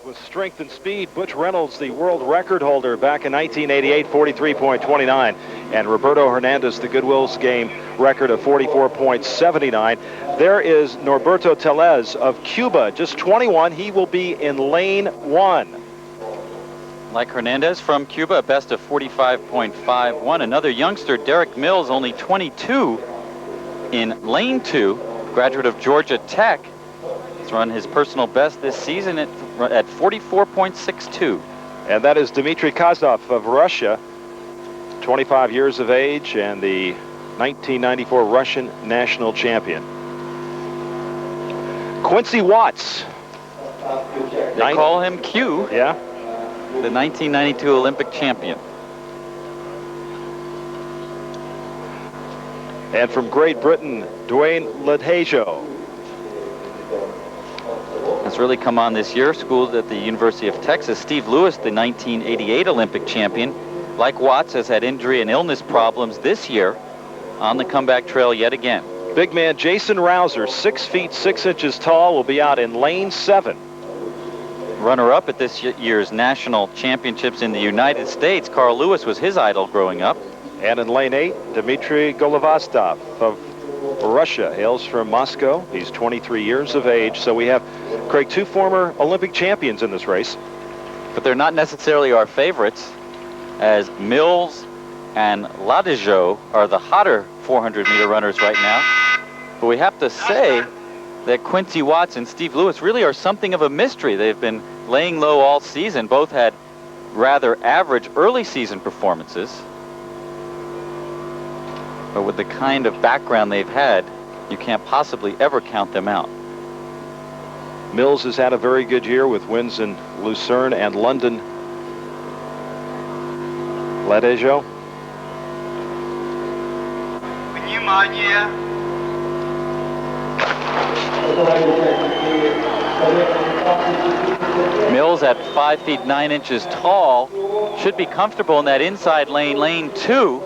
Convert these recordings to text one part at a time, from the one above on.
With strength and speed, Butch Reynolds, the world record holder back in 1988, 43.29, and Roberto Hernandez, the Goodwill Games record of 44.79. There is Norberto Téllez of Cuba, just 21. He will be in lane 1. Like Hernandez from Cuba, a best of 45.51. Another youngster, Derek Mills, only 22, in lane 2, graduate of Georgia Tech. He's run his personal best this season at 44.62. And that is Dmitriy Kosov of Russia, 25 years of age and the 1994 Russian national champion. Quincy Watts. They call him Q. Yeah. The 1992 Olympic champion. And from Great Britain, Ladejo. Has really come on this year, schooled at the University of Texas. Steve Lewis, the 1988 Olympic champion, like Watts, has had injury and illness problems this year, on the comeback trail yet again. Big man Jason Rouser, 6 feet 6 inches tall, will be out in lane 7. Runner-up at this year's national championships in the United States, Carl Lewis was his idol growing up. And in lane 8, Dmitry Golovastov of Russia, hails from Moscow. He's 23 years of age. So we have, Craig, 2 former Olympic champions in this race. But they're not necessarily our favorites, as Mills and Ladejo are the hotter 400-meter runners right now. But we have to say that Quincy Watts and Steve Lewis really are something of a mystery. They've been laying low all season. Both had rather average early season performances. But with the kind of background they've had, you can't possibly ever count them out. Mills has had a very good year with wins in Lucerne and London. Ladejo. Mills at 5 feet 9 inches tall should be comfortable in that inside lane, lane 2.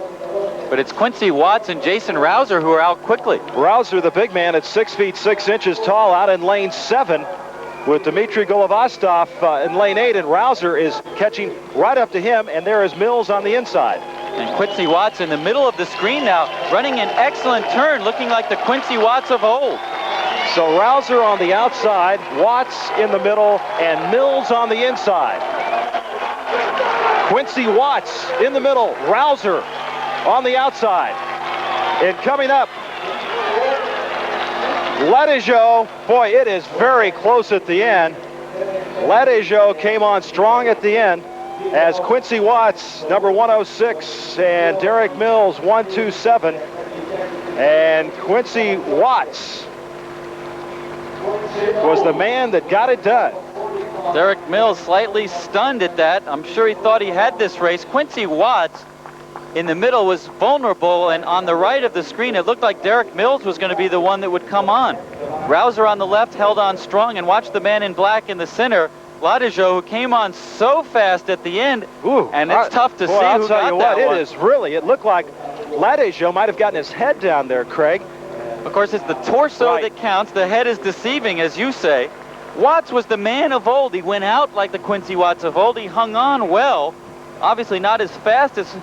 But it's Quincy Watts and Jason Rouser who are out quickly. Rouser, the big man, at 6 feet 6 inches tall, out in lane 7 with Dmitry Golovastov in lane 8, and Rouser is catching right up to him, and there is Mills on the inside. And Quincy Watts in the middle of the screen now, running an excellent turn, looking like the Quincy Watts of old. So Rouser on the outside, Watts in the middle, and Mills on the inside. Quincy Watts in the middle, Rouser on the outside. And coming up, Ladejo. Boy, it is very close at the end. Ladejo came on strong at the end as Quincy Watts, number 106, and Derek Mills, 127. And Quincy Watts was the man that got it done. Derek Mills slightly stunned at that. I'm sure he thought he had this race. Quincy Watts in the middle was vulnerable, and on the right of the screen it looked like Derek Mills was going to be the one that would come on. Rouser on the left held on strong, and watch the man in black in the center, Ladejo, who came on so fast at the end. Ooh, and it's tough to see I'll who tell got you that what, one. It is really, it looked like Ladejo might have gotten his head down there, Craig. Of course, it's the torso that counts. The head is deceiving, as you say. Watts was the man of old. He went out like the Quincy Watts of old. He hung on well. Obviously not as fast as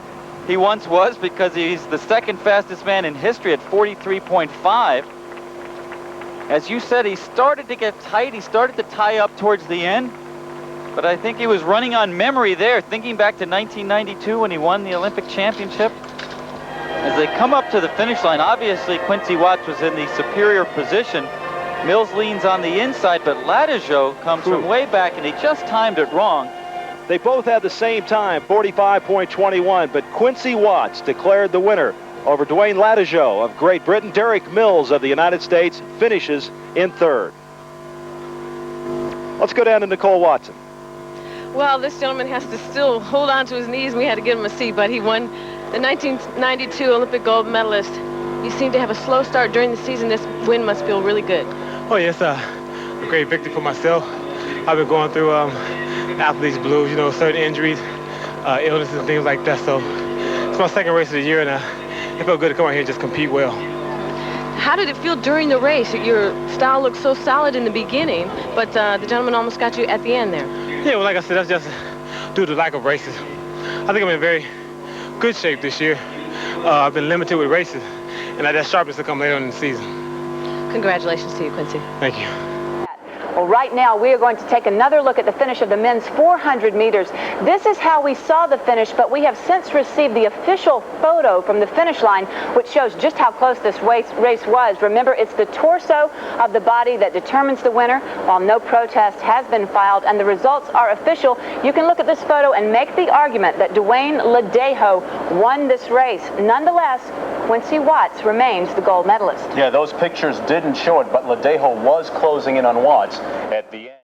he once was, because he's the second fastest man in history at 43.5. As you said, he started to get tight. He started to tie up towards the end. But I think he was running on memory there, thinking back to 1992 when he won the Olympic championship. As they come up to the finish line, obviously Quincy Watts was in the superior position. Mills leans on the inside, but Ladejo comes from way back, and he just timed it wrong. They both had the same time, 45.21, but Quincy Watts declared the winner over Dwayne Ladejo of Great Britain. Derek Mills of the United States finishes in third. Let's go down to Nicole Watson. Well, this gentleman has to still hold on to his knees. We had to give him a seat, but he won the 1992 Olympic gold medalist. You seem to have a slow start during the season. This win must feel really good. Oh, yes, a great victory for myself. I've been going through athlete's blues, you know, certain injuries, illnesses and things like that. So it's my second race of the year, and it felt good to come out here and just compete well. How did it feel during the race? Your style looked so solid in the beginning, but the gentleman almost got you at the end there. Yeah, well, like I said, that's just due to lack of races. I think I'm in very good shape this year. I've been limited with races, and that sharpness will come later in the season. Congratulations to you, Quincy. Thank you. Well, right now we are going to take another look at the finish of the men's 400 meters. This is how we saw the finish, but we have since received the official photo from the finish line, which shows just how close this race was. Remember, it's the torso of the body that determines the winner, while no protest has been filed, and the results are official. You can look at this photo and make the argument that Dwayne Ladejo won this race. Nonetheless, Quincy Watts remains the gold medalist. Yeah, those pictures didn't show it, but Ladejo was closing in on Watts at the end.